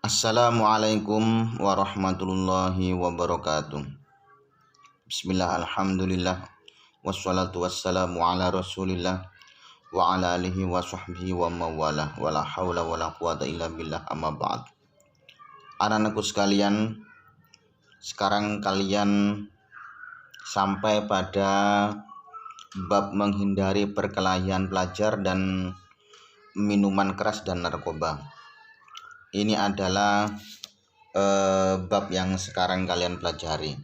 Assalamualaikum warahmatullahi wabarakatuh. Bismillah, alhamdulillah, wassalatu wassalamu ala rasulillah wa ala alihi wa sahbihi wa mawalah, wa la hawla wa la quwata illa billah, amma ba'd. Anak-anakku sekalian, sekarang kalian sampai pada bab menghindari perkelahian pelajar dan minuman keras dan narkoba. Ini adalah bab yang sekarang kalian pelajari,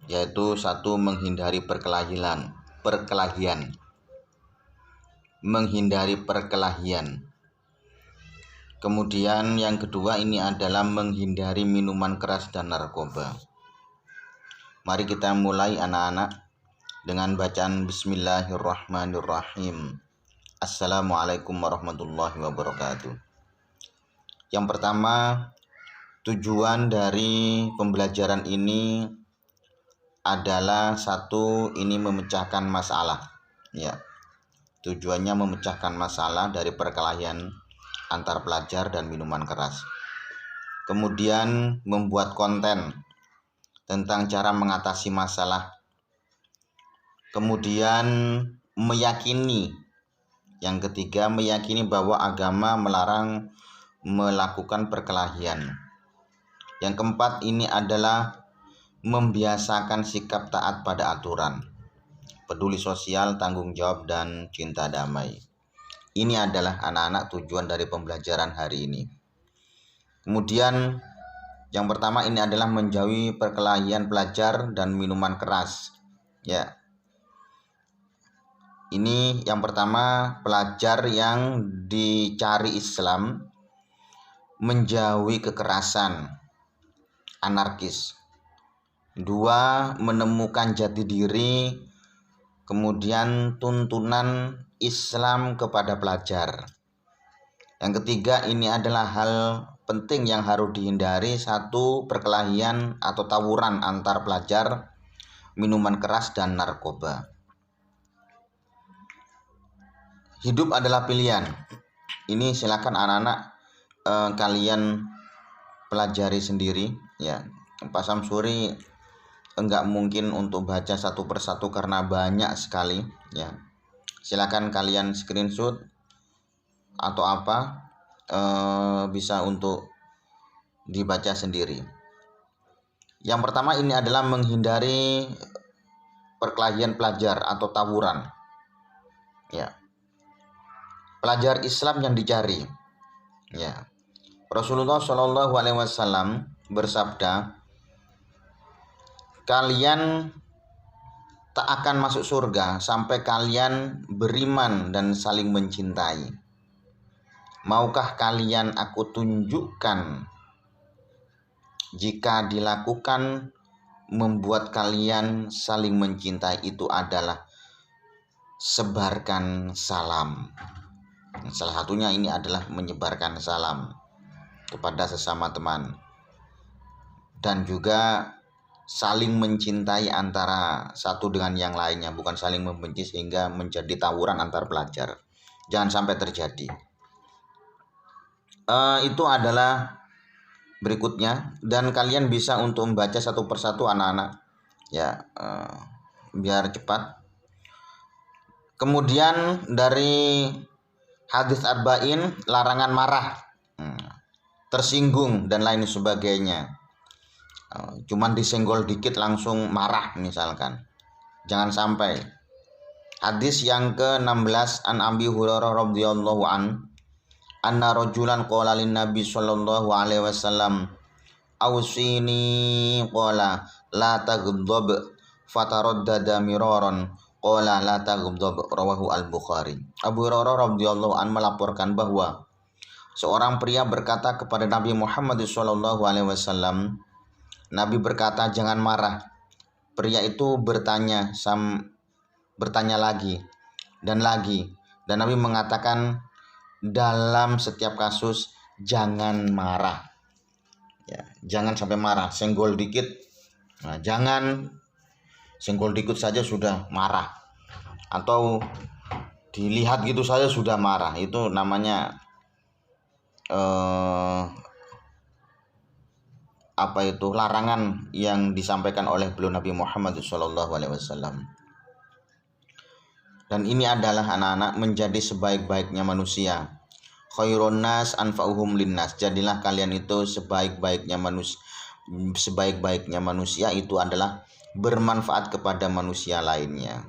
yaitu satu, menghindari perkelahian. Menghindari perkelahian. Kemudian yang kedua ini adalah menghindari minuman keras dan narkoba. Mari kita mulai anak-anak dengan bacaan Bismillahirrahmanirrahim. Assalamualaikum warahmatullahi wabarakatuh. Yang pertama, tujuan dari pembelajaran ini adalah satu, ini memecahkan masalah. Ya, tujuannya memecahkan masalah dari perkelahian antar pelajar dan minuman keras. Kemudian membuat konten tentang cara mengatasi masalah. Kemudian meyakini, yang ketiga, meyakini bahwa agama melarang melakukan perkelahian. Yang keempat ini adalah membiasakan sikap taat pada aturan, peduli sosial, tanggung jawab, dan cinta damai. Ini adalah anak-anak tujuan dari pembelajaran hari ini. Kemudian yang pertama ini adalah menjauhi perkelahian pelajar dan minuman keras. Ya. Ini yang pertama, pelajar yang dicari Islam menjauhi kekerasan, anarkis. Dua, menemukan jati diri, kemudian tuntunan Islam kepada pelajar. Yang ketiga ini adalah hal penting yang harus dihindari, satu, perkelahian atau tawuran antar pelajar, minuman keras, dan narkoba. Hidup adalah pilihan. Ini silakan anak-anak kalian pelajari sendiri, ya. Pak Samsuri enggak mungkin untuk baca satu persatu karena banyak sekali, ya. Silakan kalian screenshot atau apa, bisa untuk dibaca sendiri. Yang pertama ini adalah menghindari perkelahian pelajar atau tawuran, ya. Pelajar Islam yang dicari, ya. Rasulullah Shallallahu Alaihi Wasallam bersabda, kalian tak akan masuk surga sampai kalian beriman dan saling mencintai. Maukah kalian aku tunjukkan jika dilakukan membuat kalian saling mencintai itu adalah sebarkan salam. Salah satunya ini adalah menyebarkan salam kepada sesama teman, dan juga saling mencintai antara satu dengan yang lainnya, bukan saling membenci sehingga menjadi tawuran antar pelajar. Jangan sampai terjadi. Itu adalah berikutnya, dan kalian bisa untuk membaca satu persatu anak-anak, ya, biar cepat. Kemudian dari hadis arba'in, larangan marah, tersinggung, dan lain sebagainya. Cuman disenggol dikit langsung marah misalkan. Jangan sampai. Hadis yang ke-16, an Abi Hurairah radhiyallahu anna rajulan qala lin Nabi sallallahu alaihi wasallam ausini qala la taghdab fataraddada miraran qala la taghdab, rawahu al-Bukhari. Abu Hurairah radhiyallahu melaporkan bahwa seorang pria berkata kepada Nabi Muhammad SAW, Nabi berkata, jangan marah. Pria itu bertanya lagi, dan Nabi mengatakan, dalam setiap kasus jangan marah. Ya, jangan sampai marah, senggol dikit. Nah, jangan senggol dikit saja sudah marah, atau dilihat gitu saja sudah marah. Itu namanya larangan yang disampaikan oleh beliau Nabi Muhammad SAW. Dan ini adalah anak-anak menjadi sebaik-baiknya manusia. Khairun nas anfa'uhum linnas. Jadilah kalian itu sebaik-baiknya manusia itu adalah bermanfaat kepada manusia lainnya.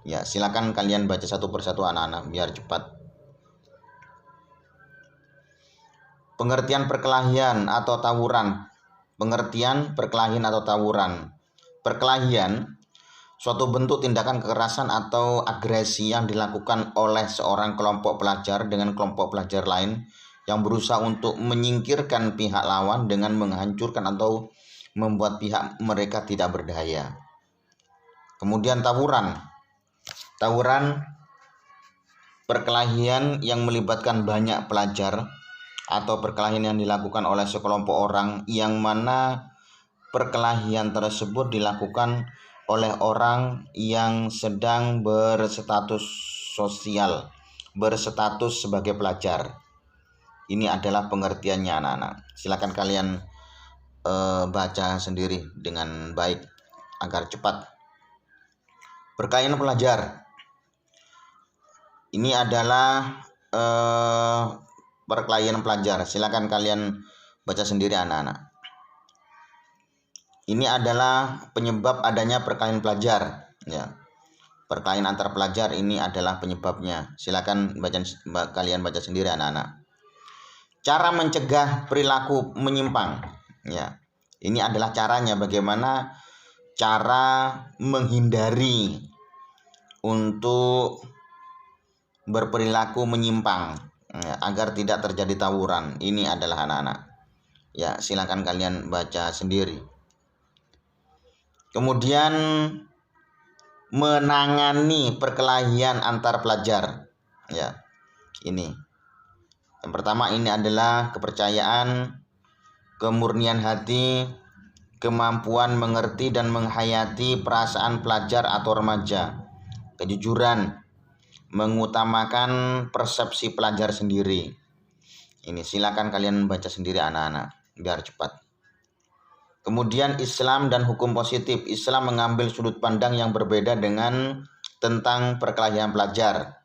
Ya, silakan kalian baca satu persatu anak-anak biar cepat. Pengertian perkelahian atau tawuran. Pengertian perkelahian atau tawuran. Perkelahian, suatu bentuk tindakan kekerasan atau agresi yang dilakukan oleh seorang kelompok pelajar dengan kelompok pelajar lain yang berusaha untuk menyingkirkan pihak lawan dengan menghancurkan atau membuat pihak mereka tidak berdaya. Kemudian tawuran. Tawuran, perkelahian yang melibatkan banyak pelajar atau perkelahian yang dilakukan oleh sekelompok orang yang mana perkelahian tersebut dilakukan oleh orang yang sedang berstatus sosial, berstatus sebagai pelajar. Ini adalah pengertiannya anak-anak. Silakan kalian baca sendiri dengan baik agar cepat. Perkelahian pelajar. Ini adalah perkelahian pelajar. Silakan kalian baca sendiri anak-anak. Ini adalah penyebab adanya perkelahian pelajar. Ya, perkelahian antar pelajar ini adalah penyebabnya. Silakan kalian baca sendiri anak-anak. Cara mencegah perilaku menyimpang. Ya, ini adalah caranya, bagaimana cara menghindari untuk berperilaku menyimpang. Agar tidak terjadi tawuran. Ini adalah anak-anak. Ya, silakan kalian baca sendiri. Kemudian menangani perkelahian antar pelajar. Ya, ini. Yang pertama ini adalah kepercayaan, kemurnian hati, kemampuan mengerti dan menghayati perasaan pelajar atau remaja, kejujuran, mengutamakan persepsi pelajar sendiri. Ini silakan kalian baca sendiri anak-anak biar cepat. Kemudian Islam dan hukum positif. Islam mengambil sudut pandang yang berbeda tentang perkelahian pelajar.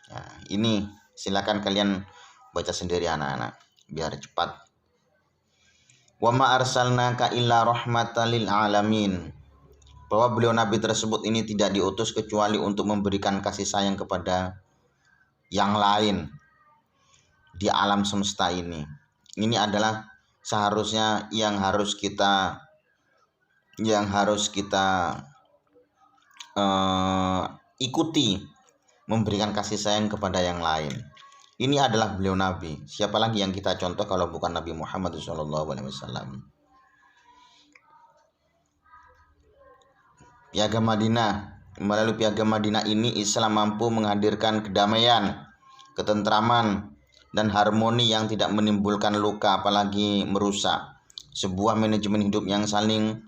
Nah, ini silakan kalian baca sendiri anak-anak biar cepat. Wa ma arsalnaka illa rahmatan lil alamin. Bahwa beliau Nabi tersebut ini tidak diutus kecuali untuk memberikan kasih sayang kepada yang lain di alam semesta ini. Ini adalah seharusnya yang harus kita ikuti, memberikan kasih sayang kepada yang lain. Ini adalah beliau Nabi. Siapa lagi yang kita contoh kalau bukan Nabi Muhammad SAW? Piagam Madinah. Melalui Piagam Madinah ini Islam mampu menghadirkan kedamaian, ketentraman, dan harmoni yang tidak menimbulkan luka apalagi merusak. Sebuah manajemen hidup yang saling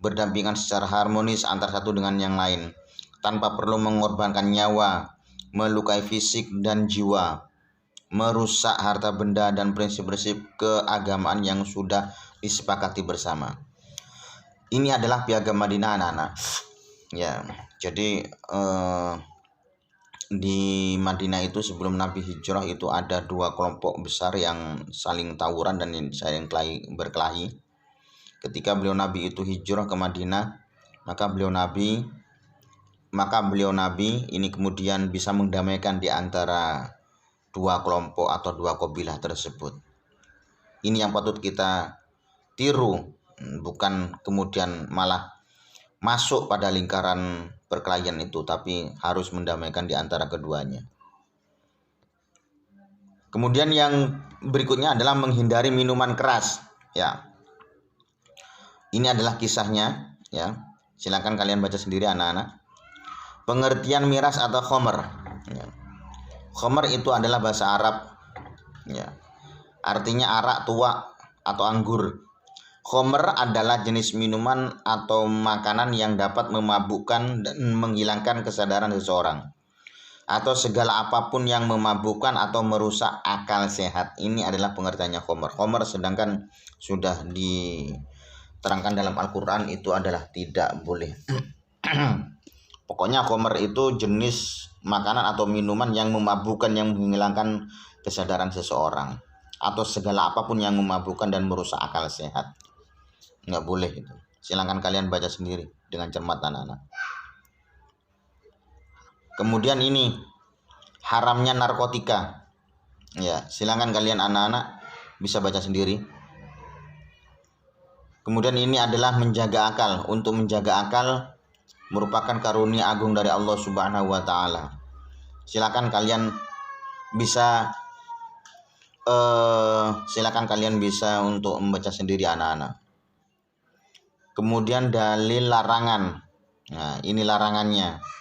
berdampingan secara harmonis antara satu dengan yang lain, tanpa perlu mengorbankan nyawa, melukai fisik dan jiwa, merusak harta benda dan prinsip-prinsip keagamaan yang sudah disepakati bersama. Ini adalah Piagam Madinah anak-anak. Ya, jadi di Madinah itu sebelum Nabi hijrah itu ada dua kelompok besar yang saling tawuran dan saling berkelahi. Ketika beliau Nabi itu hijrah ke Madinah, maka beliau Nabi ini kemudian bisa mendamaikan di antara dua kelompok atau dua kabilah tersebut. Ini yang patut kita tiru, bukan kemudian malah masuk pada lingkaran perkelahian itu, tapi harus mendamaikan di antara keduanya. Kemudian yang berikutnya adalah menghindari minuman keras. Ya, ini adalah kisahnya. Ya, silakan kalian baca sendiri anak-anak. Pengertian miras atau khomer. Ya. Khomer itu adalah bahasa Arab. Ya, artinya arak tua atau anggur. Khomer adalah jenis minuman atau makanan yang dapat memabukkan dan menghilangkan kesadaran seseorang. atau segala apapun yang memabukkan atau merusak akal sehat. Ini adalah pengertiannya khamr. Khamr sedangkan sudah diterangkan dalam Al-Quran itu adalah tidak boleh. Pokoknya khamr itu jenis makanan atau minuman yang memabukkan, yang menghilangkan kesadaran seseorang, atau segala apapun yang memabukkan dan merusak akal sehat. Nggak boleh itu. Silakan kalian baca sendiri dengan cermat anak-anak. Kemudian ini haramnya narkotika. Ya, silakan kalian anak-anak bisa baca sendiri. Kemudian ini adalah menjaga akal. Untuk menjaga akal merupakan karunia agung dari Allah Subhanahu wa taala. Silakan kalian bisa untuk membaca sendiri anak-anak. Kemudian dalil larangan. Nah, ini larangannya.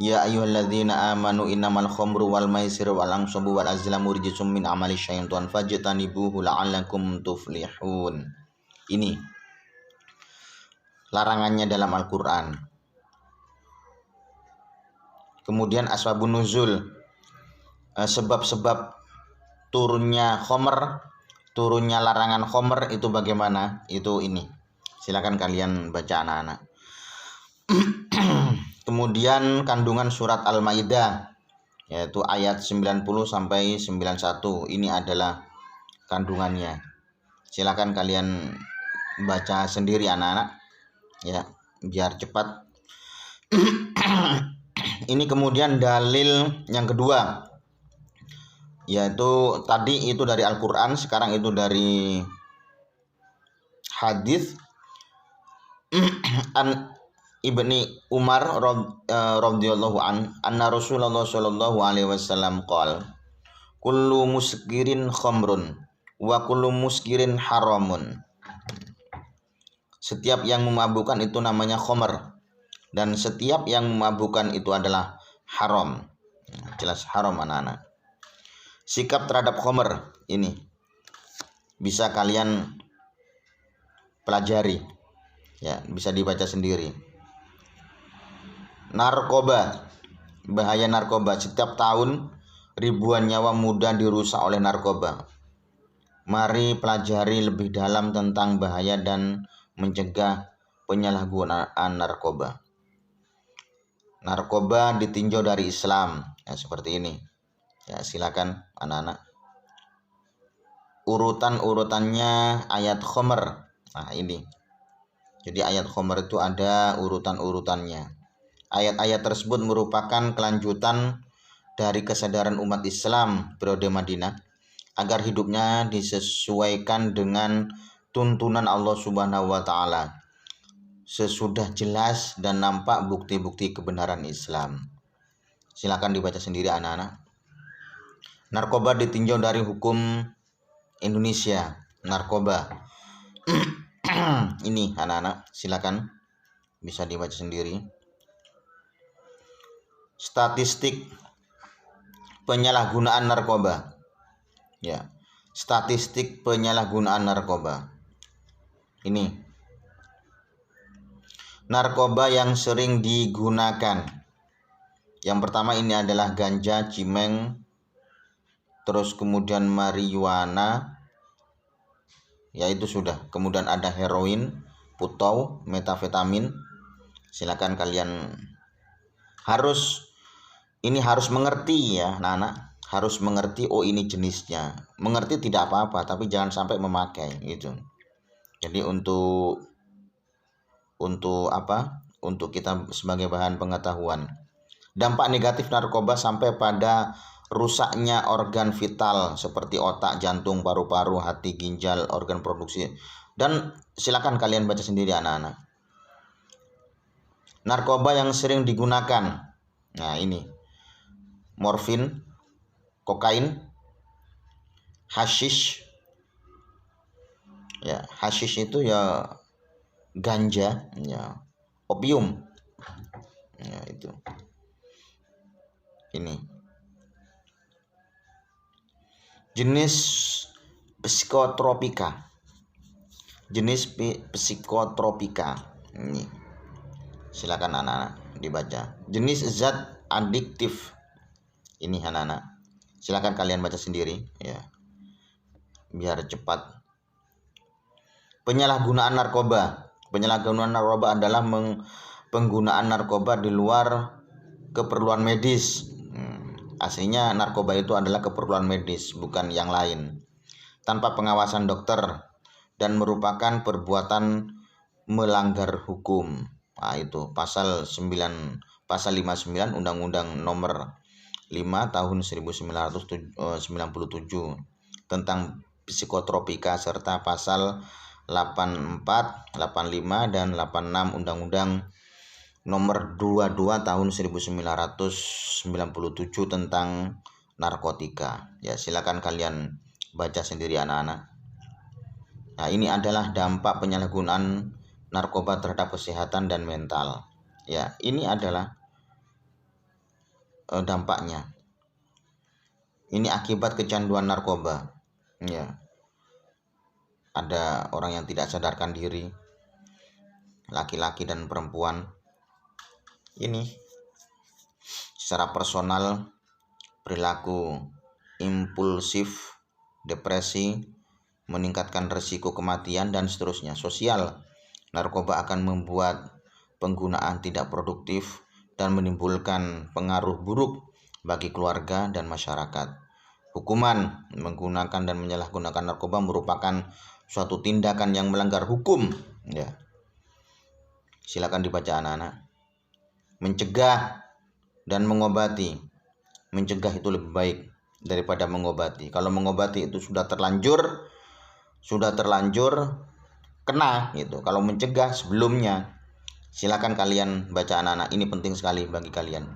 Ya ayyuhalladzina amanu innamal khamru wal maisiru wal ansabu wal azlamu rijsum min amali syaitan fajtanibuhu la'allakum tuflihun. Ini larangannya dalam Al-Qur'an. Kemudian asbabun nuzul, sebab-sebab turunnya khamr, turunnya larangan khamr itu bagaimana? Itu ini. Silakan kalian baca anak-anak. Kemudian kandungan surat Al-Maidah, yaitu ayat 90 sampai 91. Ini adalah kandungannya. Silakan kalian baca sendiri anak-anak ya, biar cepat. Ini kemudian dalil yang kedua, yaitu tadi itu dari Al-Qur'an, sekarang itu dari hadis an Ibni Umar radhiyallahu anna Rasulullah sallallahu alaihi wasallam qala kullu muskirin khamrun wa kullu muskirin haramun. Setiap yang memabukkan itu namanya khamr, dan setiap yang memabukkan itu adalah haram. Jelas haram anak-anak. Sikap terhadap khamr ini bisa kalian pelajari ya, bisa dibaca sendiri. Narkoba, bahaya narkoba. Setiap tahun ribuan nyawa muda dirusak oleh narkoba. Mari pelajari lebih dalam tentang bahaya dan mencegah penyalahgunaan narkoba. Narkoba ditinjau dari Islam ya, seperti ini ya. Silakan anak-anak, urutannya ayat khamr. Nah ini, jadi ayat khamr itu ada urutannya. Ayat-ayat tersebut merupakan kelanjutan dari kesadaran umat Islam periode Madinah agar hidupnya disesuaikan dengan tuntunan Allah Subhanahu wa taala. Sesudah jelas dan nampak bukti-bukti kebenaran Islam. Silakan dibaca sendiri anak-anak. Narkoba ditinjau dari hukum Indonesia. Narkoba. Ini anak-anak, silakan bisa dibaca sendiri. Statistik penyalahgunaan narkoba. Ya, statistik penyalahgunaan narkoba. Ini narkoba yang sering digunakan. Yang pertama ini adalah ganja, cimeng, terus kemudian marijuana, yaitu sudah. Kemudian ada heroin, putau, metafetamin. Silakan kalian harus mengerti ya anak-anak, harus mengerti oh ini jenisnya. Mengerti tidak apa-apa, tapi jangan sampai memakai gitu. Jadi untuk apa? Untuk kita sebagai bahan pengetahuan. Dampak negatif narkoba sampai pada rusaknya organ vital seperti otak, jantung, paru-paru, hati, ginjal, organ produksi. Dan silakan kalian baca sendiri anak-anak. Narkoba yang sering digunakan. Nah, ini morfin, kokain, hashish. Ya, hashish itu ya ganja, ya opium. Ya, itu. Ini. Jenis psikotropika. Jenis psikotropika. Ini. Silakan anak-anak dibaca. Jenis zat adiktif. Ini anak-anak, silakan kalian baca sendiri ya, biar cepat. Penyalahgunaan narkoba. Penyalahgunaan narkoba adalah penggunaan narkoba di luar keperluan medis. Aslinya narkoba itu adalah keperluan medis, bukan yang lain, tanpa pengawasan dokter, dan merupakan perbuatan melanggar hukum. Nah, itu pasal 59 Undang-Undang Nomor 5 tahun 1997 tentang psikotropika serta pasal 84, 85 dan 86 Undang-Undang Nomor 22 tahun 1997 tentang narkotika. Ya, silakan kalian baca sendiri anak-anak. Nah, ini adalah dampak penyalahgunaan narkoba terhadap kesehatan dan mental. Ya, ini adalah dampaknya. Ini akibat kecanduan narkoba. Ya. Ada orang yang tidak sadarkan diri, laki-laki dan perempuan. Ini secara personal, perilaku impulsif, depresi, meningkatkan risiko kematian dan seterusnya. Sosial, narkoba akan membuat penggunaan tidak produktif dan menimbulkan pengaruh buruk bagi keluarga dan masyarakat. Hukuman, menggunakan dan menyalahgunakan narkoba merupakan suatu tindakan yang melanggar hukum. Ya. Silakan dibaca anak-anak. Mencegah dan mengobati. Mencegah itu lebih baik daripada mengobati. Kalau mengobati itu sudah terlanjur kena gitu. Kalau mencegah sebelumnya, silakan kalian baca anak-anak, ini penting sekali bagi kalian.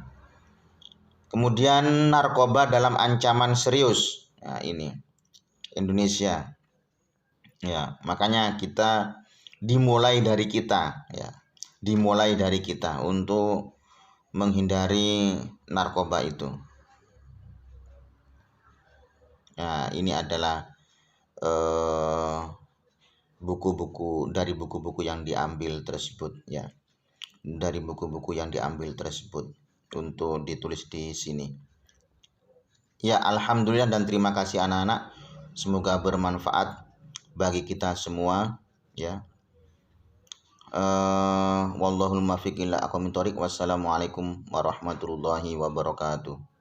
Kemudian narkoba dalam ancaman serius. Nah, ini Indonesia. Ya, makanya kita dimulai dari kita ya. Dimulai dari kita untuk menghindari narkoba itu. Nah, ini adalah buku-buku yang diambil tersebut ya. Dari buku-buku yang diambil tersebut untuk ditulis di sini. Ya, alhamdulillah dan terima kasih anak-anak. Semoga bermanfaat bagi kita semua ya. Wallahul muwaffiq ila aqwamit thoriq. Wassalamualaikum warahmatullahi wabarakatuh.